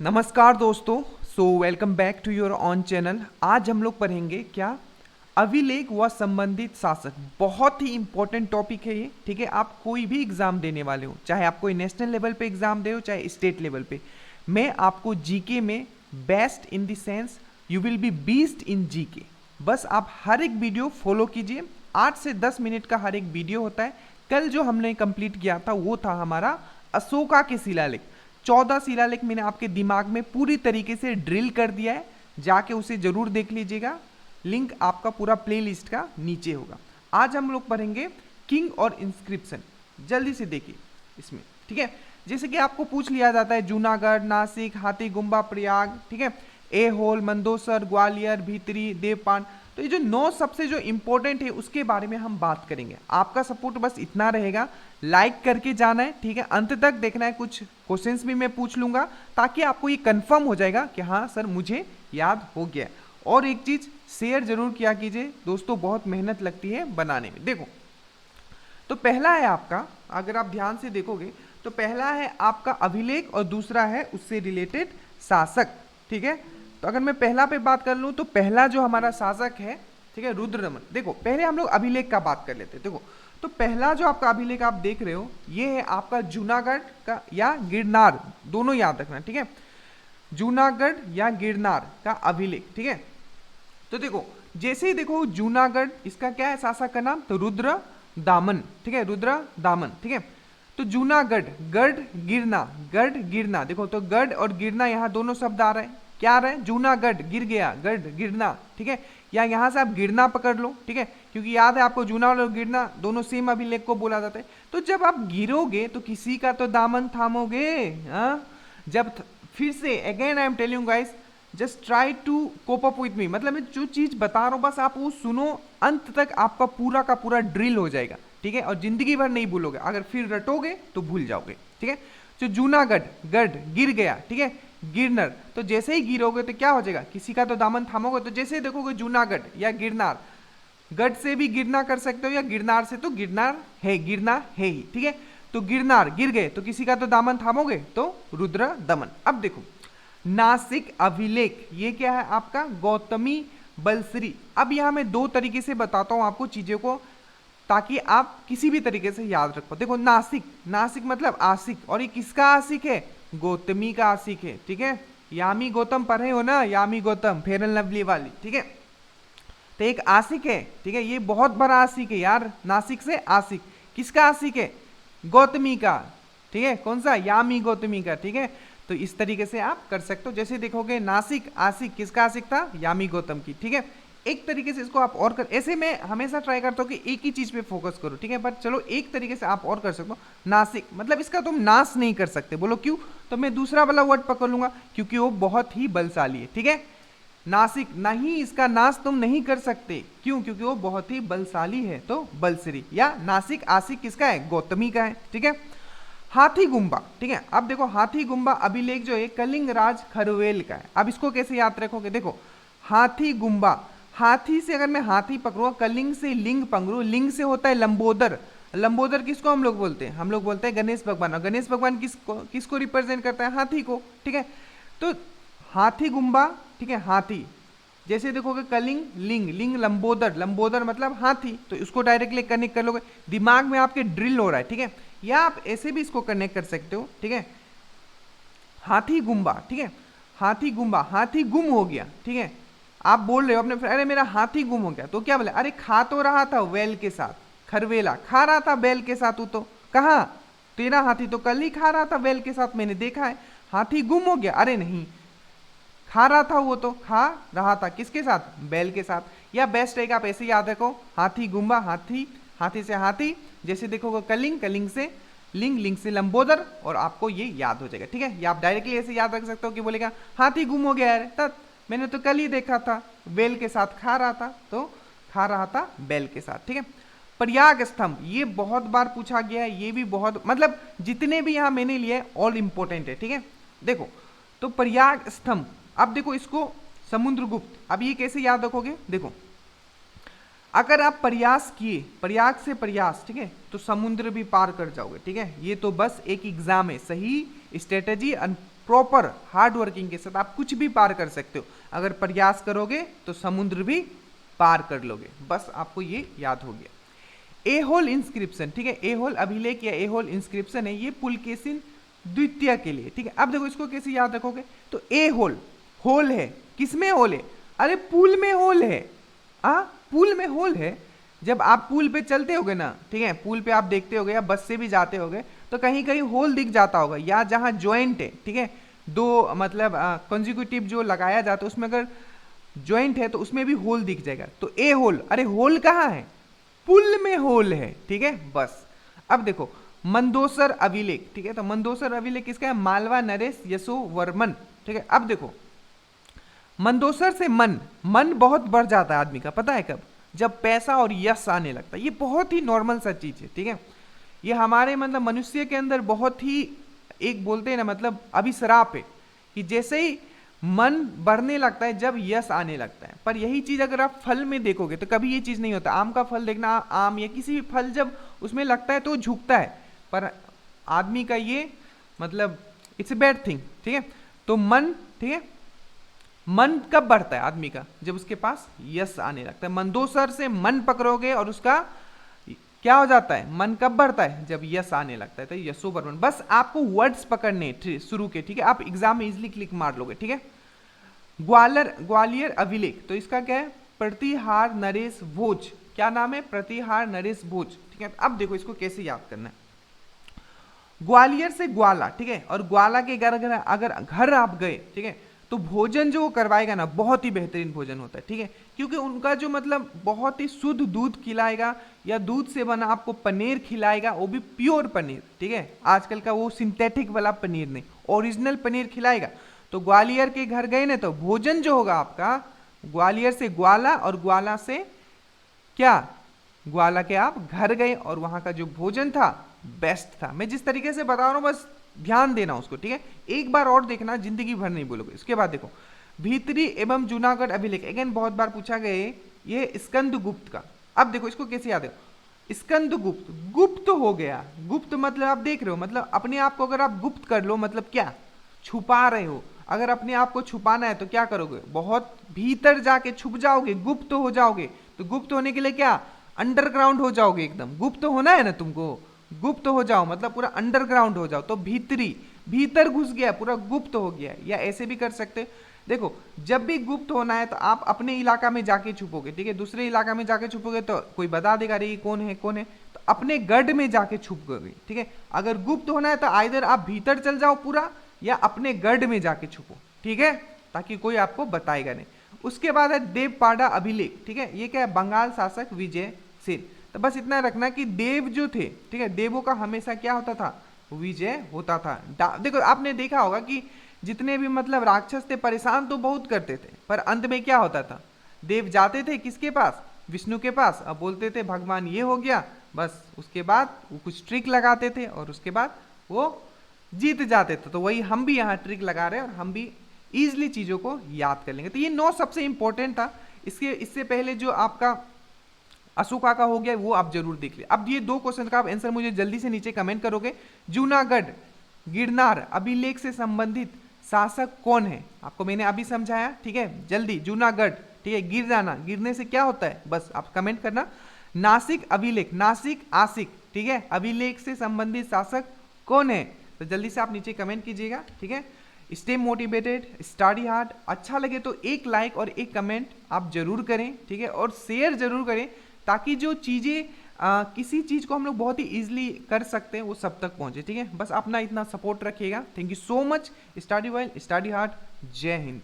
नमस्कार दोस्तों। Welcome back to your own channel. आज हम लोग पढ़ेंगे क्या, अभिलेख व संबंधित शासक। बहुत ही इंपॉर्टेंट टॉपिक है ये, ठीक है। आप कोई भी एग्जाम देने वाले हो, चाहे आप कोई नेशनल लेवल पे एग्जाम दे हो चाहे स्टेट लेवल पे, मैं आपको जीके में best in the sense you will be beast in GK. बस आप हर एक वीडियो फॉलो कीजिए। 8 से 10 मिनट का हर एक वीडियो होता है। कल जो हमने कंप्लीट किया था वो था हमारा अशोका के शिलालेख। 14 शिलालेख मैंने आपके दिमाग में पूरी तरीके से ड्रिल कर दिया है, जाके उसे जरूर देख लीजिएगा। लिंक आपका पूरा प्लेलिस्ट का नीचे होगा। आज हम लोग पढ़ेंगे किंग और इंस्क्रिप्शन। जल्दी से देखिए इसमें, ठीक है। जैसे कि आपको पूछ लिया जाता है जूनागढ़, नासिक, हाथीगुम्बा, प्रयाग, ठीक है, एहोल, मंदोसर, ग्वालियर, भीतरी, देवपान। तो ये जो 9 सबसे जो इंपॉर्टेंट है उसके बारे में हम बात करेंगे। आपका सपोर्ट बस इतना रहेगा, लाइक करके जाना है, ठीक है, अंत तक देखना है। कुछ क्वेश्चंस भी मैं पूछ लूंगा ताकि आपको ये कंफर्म हो जाएगा कि हाँ सर मुझे याद हो गया। और एक चीज शेयर जरूर किया कीजिए दोस्तों, बहुत मेहनत लगती है बनाने में। देखो, तो पहला है आपका, अगर आप ध्यान से देखोगे तो पहला है आपका अभिलेख और दूसरा है उससे रिलेटेड शासक, ठीक है। तो अगर मैं पहला पे बात कर लूं तो पहला जो हमारा शासक है, ठीक है, रुद्रदमन। देखो पहले हम लोग अभिलेख का बात कर लेते हैं। देखो, तो पहला जो आपका अभिलेख आप देख रहे हो ये है आपका जूनागढ़ का या गिरनार, दोनों याद रखना, ठीक है। जूनागढ़ या गिरनार का अभिलेख, ठीक है। तो देखो, जैसे ही देखो जूनागढ़, इसका क्या है शासक का नाम, तो रुद्र दामन, ठीक है, रुद्र दामन, ठीक है। तो जूनागढ़, गढ़ गिरना, गढ़ गिरना, देखो तो गढ़ और गिरना यहाँ दोनों शब्द आ रहे हैं। क्या आ रहा है, जूनागढ़ गिर गया, गढ़ गिरना, ठीक है। या यहाँ से आप गिरना पकड़ लो, ठीक है, क्योंकि याद है आपको जूनागढ़ और गिरना दोनों सेम अभिलेख को बोला जाता है। तो जब आप गिरोगे तो किसी का तो दामन थामोगे, हाँ। जब फिर से again I am telling guys, just try to cope up with me, मतलब मैं जो चीज बता रहा हूँ बस आप वो सुनो, अंत तक आपका पूरा का पूरा ड्रिल हो जाएगा, ठीक है। और जिंदगी भर नहीं भूलोगे, अगर फिर रटोगे तो भूल जाओगे, ठीक है। तो जूनागढ़, गढ़ गिर गया, ठीक है, गिरनर, तो जैसे ही गिरोगे तो क्या हो जाएगा, किसी का तो दामन थामोगे। तो जैसे देखोगे जूनागढ़ या गिरनार, गढ़ से भी गिरना कर सकते हो या गिरनार से, तो गिरनार है, गिरना है ही, ठीक है। तो गिरनार गिर गए तो किसी का तो दामन थामोगे, तो रुद्र दमन। अब देखो नासिक अभिलेख, ये क्या है आपका, गौतमी बलसरी। अब यहां मैं 2 तरीके से बताता हूं आपको चीजों को, ताकि आप किसी भी तरीके से याद रखो। देखो नासिक, नासिक मतलब आशिक, और ये किसका आशिक है, गौतमी का आशिक है, ठीक है। यामी गौतम पढ़े हो ना, Yami Gautam fair and lovely वाली, ठीक है। तो एक आशिक है, ठीक है, ये बहुत बड़ा आशिक है यार, नासिक से आशिक। किसका आशिक है, गौतमी का, ठीक है, कौन सा, यामी गौतमी का, ठीक है। तो इस तरीके से आप कर सकते हो। जैसे देखोगे नासिक आशिक, किसका आशिक था, यामी गौतम की, ठीक है। एक तरीके से इसको आप और कर, ऐसे मैं हमेशा ट्राई करता हूँ कि एक ही चीज पे फोकस करो, ठीक है। बट चलो एक तरीके से आप और कर सकते हो, नासिक मतलब इसका तुम नाश नहीं कर सकते। बोलो क्यों, तो मैं दूसरा वाला वर्ड पकड़ लूंगा, क्योंकि वो बहुत ही बलशाली है, ठीक है। नासिक, नहीं इसका नाश तुम नहीं कर सकते, क्यों, क्योंकि वो बहुत ही बलशाली है, तो बलसरी। या नासिक आशिक किसका है, गौतमी का है, ठीक है। हाथीगुम्बा, ठीक है। अब देखो हाथीगुम्बा अभिलेख जो है कलिंग राज खरवेल का है। अब इसको कैसे याद रखोगे, देखो हाथीगुम्बा, हाथी से अगर मैं हाथी पकड़ूंगा, कलिंग से लिंग पकड़ू, लिंग से होता है लंबोदर। लंबोदर किसको हम लोग बोलते हैं, हम लोग बोलते हैं गणेश भगवान। और गणेश भगवान किसको रिप्रेजेंट करता है, हाथी को, ठीक है। तो हाथीगुम्बा, ठीक है, हाथी। जैसे देखोगे कलिंग, लिंग, लिंग लंबोदर, लंबोदर मतलब हाथी, तो इसको डायरेक्टली कनेक्ट कर लोगे, दिमाग में आपके ड्रिल हो रहा है, ठीक है। या आप ऐसे भी इसको कनेक्ट कर सकते हो, ठीक है। हाथी गुम्बा, ठीक है, हाथी गुम्बा, हाथी गुम हो गया, ठीक है। आप बोल रहे हो अपने, अरे मेरा हाथी गुम हो गया, तो क्या बोले, अरे खा तो रहा था वेल के साथ, खरवेला खा रहा था बैल के साथ, तो कहा तेरा हाथी तो कल ही खा रहा था बैल के साथ, मैंने देखा है। हाथी गुम हो गया, अरे नहीं, खा रहा था, वो तो खा रहा था किसके साथ, बैल के साथ। या बेस्ट है कि आप ऐसे याद रखो, हाथी गुम्बा, हाथी, हाथी से हाथी, जैसे देखोगे कलिंग, कलिंग से लिंग, लिंग से लंबोदर, और आपको ये याद हो जाएगा, ठीक है। या आप डायरेक्टली ऐसे याद रख सकते हो कि बोलेगा हाथी गुम हो गया है, तब मैंने तो कल ही देखा था, बैल के साथ खा रहा था, तो खा रहा था बैल के साथ, ठीक है। प्रयाग स्तंभ, ये बहुत बार पूछा गया है, ये भी बहुत, मतलब जितने भी यहां मैंने लिए ऑल इंपॉर्टेंट है, ठीक है। देखो, तो प्रयाग स्तंभ, अब देखो इसको समुद्रगुप्त, अब ये कैसे याद रखोगे, देखो अगर आप प्रयास किए, प्रयाग से प्रयास, ठीक है, तो समुद्र भी पार कर जाओगे, ठीक है। ये तो बस एक एग्जाम है, सही स्ट्रेटेजी प्रॉपर हार्ड वर्किंग के साथ आप कुछ भी पार कर सकते हो। अगर प्रयास करोगे तो समुद्र भी पार कर लोगे। बस आपको ये याद हो गया। ए होल इंस्क्रिप्शन, ठीक है, ए होल अभिलेख या ए होल इंस्क्रिप्शन है, ये पुलकेशिन द्वितीय के लिए, ठीक है। अब देखो इसको कैसे याद रखोगे, तो ए होल, होल है, किसमें होल है, अरे पुल में होल है, पुल में होल है। जब आप पुल पे चलते होगे ना, ठीक है, पुल पे आप देखते होगे या बस से भी जाते होगे तो कहीं कहीं होल दिख जाता होगा, या जहां ज्वाइंट है, ठीक है, दो मतलब कंजिक्यूटिव जो लगाया जाता है उसमें अगर ज्वाइंट है तो उसमें भी होल दिख जाएगा। तो ए होल, अरे होल कहाँ है, पुल में होल है, ठीक है। बस अब देखो मंदोसर अभिलेख, ठीक है, तो मंदोसर अभिलेख किसका है, मालवा नरेश यशोवर्मन, ठीक है। अब देखो मंदोसर से मन बहुत बढ़ जाता है आदमी का, पता है कब, जब पैसा और यश आने लगता है। ये बहुत ही नॉर्मल सा चीज है, ठीक है। ये हमारे मतलब मनुष्य के अंदर बहुत ही एक बोलते हैं ना मतलब अभिश्राप है कि जैसे ही मन बढ़ने लगता है जब यश आने लगता है। पर यही चीज अगर आप फल में देखोगे तो कभी ये चीज नहीं होता। आम का फल देखना, आम या किसी भी फल जब उसमें लगता है तो वो झुकता है, पर आदमी का ये मतलब इट्स ए बैड थिंग, ठीक है। तो मन, ठीक है, मन कब बढ़ता है आदमी का, जब उसके पास यश आने लगता है। मंदोसर से मन पकड़ोगे और उसका क्या हो जाता है, मन कब बढ़ता है, जब यश आने लगता है। तो यशोवर्मन, बस आपको वर्ड्स पकड़ने शुरू के, ठीक है, आप एग्जाम में इजिली क्लिक मार लोगे, ठीक है। ग्वालियर अभिलेख, तो इसका क्या है, प्रतिहार नरेश भोज, क्या नाम है, प्रतिहार नरेश भोज, ठीक है। अब देखो इसको कैसे याद करना है। ग्वालियर से ग्वाला, ठीक है, और ग्वाला के अगर घर आप गए, ठीक है, तो भोजन जो वो करवाएगा ना बहुत ही बेहतरीन भोजन होता है, ठीक है, क्योंकि उनका जो मतलब बहुत ही शुद्ध दूध खिलाएगा या दूध से बना आपको पनीर खिलाएगा, वो भी प्योर पनीर, ठीक है, आजकल का वो सिंथेटिक वाला पनीर नहीं, ओरिजिनल पनीर खिलाएगा। तो ग्वालियर के घर गए ना तो भोजन जो होगा आपका, ग्वालियर से ग्वाला और ग्वाला से क्या, ग्वाला के आप घर गए और वहां का जो भोजन था बेस्ट था। मैं जिस तरीके से बता रहा हूं बस ध्यान देना उसको, ठीक है, एक बार और देखना, जिंदगी भर नहीं बोलोगे। उसके बाद देखो भीतरी एवं जूनागढ़ अभिलेख, अगेन बहुत बार पूछा गया ये स्कंदगुप्त का। अब देखो इसको कैसे याद है, स्कंदगुप्त, गुप्त हो गया, गुप्त मतलब आप देख रहे हो, मतलब अपने आप को अगर आप गुप्त कर लो मतलब क्या, छुपा रहे हो। अगर अपने आप को छुपाना है तो क्या करोगे, बहुत भीतर जाके छुप जाओगे, गुप्त हो जाओगे। तो गुप्त होने के लिए क्या, अंडरग्राउंड हो जाओगे एकदम। गुप्त होना है ना तुमको, गुप्त हो जाओ मतलब पूरा अंडरग्राउंड हो जाओ। तो भीतरी, भीतर घुस गया, पूरा गुप्त हो गया। या ऐसे भी कर सकते, देखो जब भी गुप्त होना है तो आप अपने इलाका में जाके छुपोगे, ठीक है, दूसरे इलाका में जाके छुपोगे तो कोई बता देगा अरे ये कौन है कौन है, तो अपने गढ़ में जाके छुप गए, ठीक है। अगर गुप्त होना है तो आइदर आप भीतर चल जाओ पूरा या अपने गढ़ में जाके छुपो, ठीक है, ताकि कोई आपको बताएगा नहीं। उसके बाद है देवपाड़ा अभिलेख, ठीक है, ये क्या है, बंगाल शासक विजय सेन। तो बस इतना रखना कि देव जो थे, ठीक है, देवों का हमेशा क्या होता था, विजय होता था। देखो आपने देखा होगा कि जितने भी मतलब राक्षस थे परेशान तो बहुत करते थे, पर अंत में क्या होता था, देव जाते थे किसके पास, विष्णु के पास, अब बोलते थे भगवान ये हो गया, बस उसके बाद वो कुछ ट्रिक लगाते थे और उसके बाद वो जीत जाते थे। तो वही हम भी यहाँ ट्रिक लगा रहे हैं और हम भी इजिली चीजों को याद कर लेंगे। तो ये 9 सबसे इंपॉर्टेंट था। इससे पहले जो आपका अशोका का हो गया वो आप जरूर देख लिया। अब ये 2 क्वेश्चन का आप आंसर मुझे जल्दी से नीचे कमेंट करोगे। जूनागढ़ गिरनार अभिलेख से संबंधित शासक कौन है, आपको मैंने अभी समझाया, ठीक है, जल्दी जूनागढ़, ठीक है, गिर जाना, गिरने से क्या होता है, बस आप कमेंट करना। नासिक अभिलेख, नासिक आसिक, ठीक है, अभिलेख से संबंधित शासक कौन है, तो जल्दी से आप नीचे कमेंट कीजिएगा, ठीक है। Stay motivated, study hard. अच्छा लगे तो एक लाइक और एक कमेंट आप जरूर करें, ठीक है, और शेयर जरूर करें ताकि जो चीज़ें किसी चीज़ को हम लोग बहुत ही इजीली कर सकते हैं वो सब तक पहुंचे, ठीक है। बस अपना इतना सपोर्ट रखिएगा। Thank you so much. Study well, study hard. जय हिंद।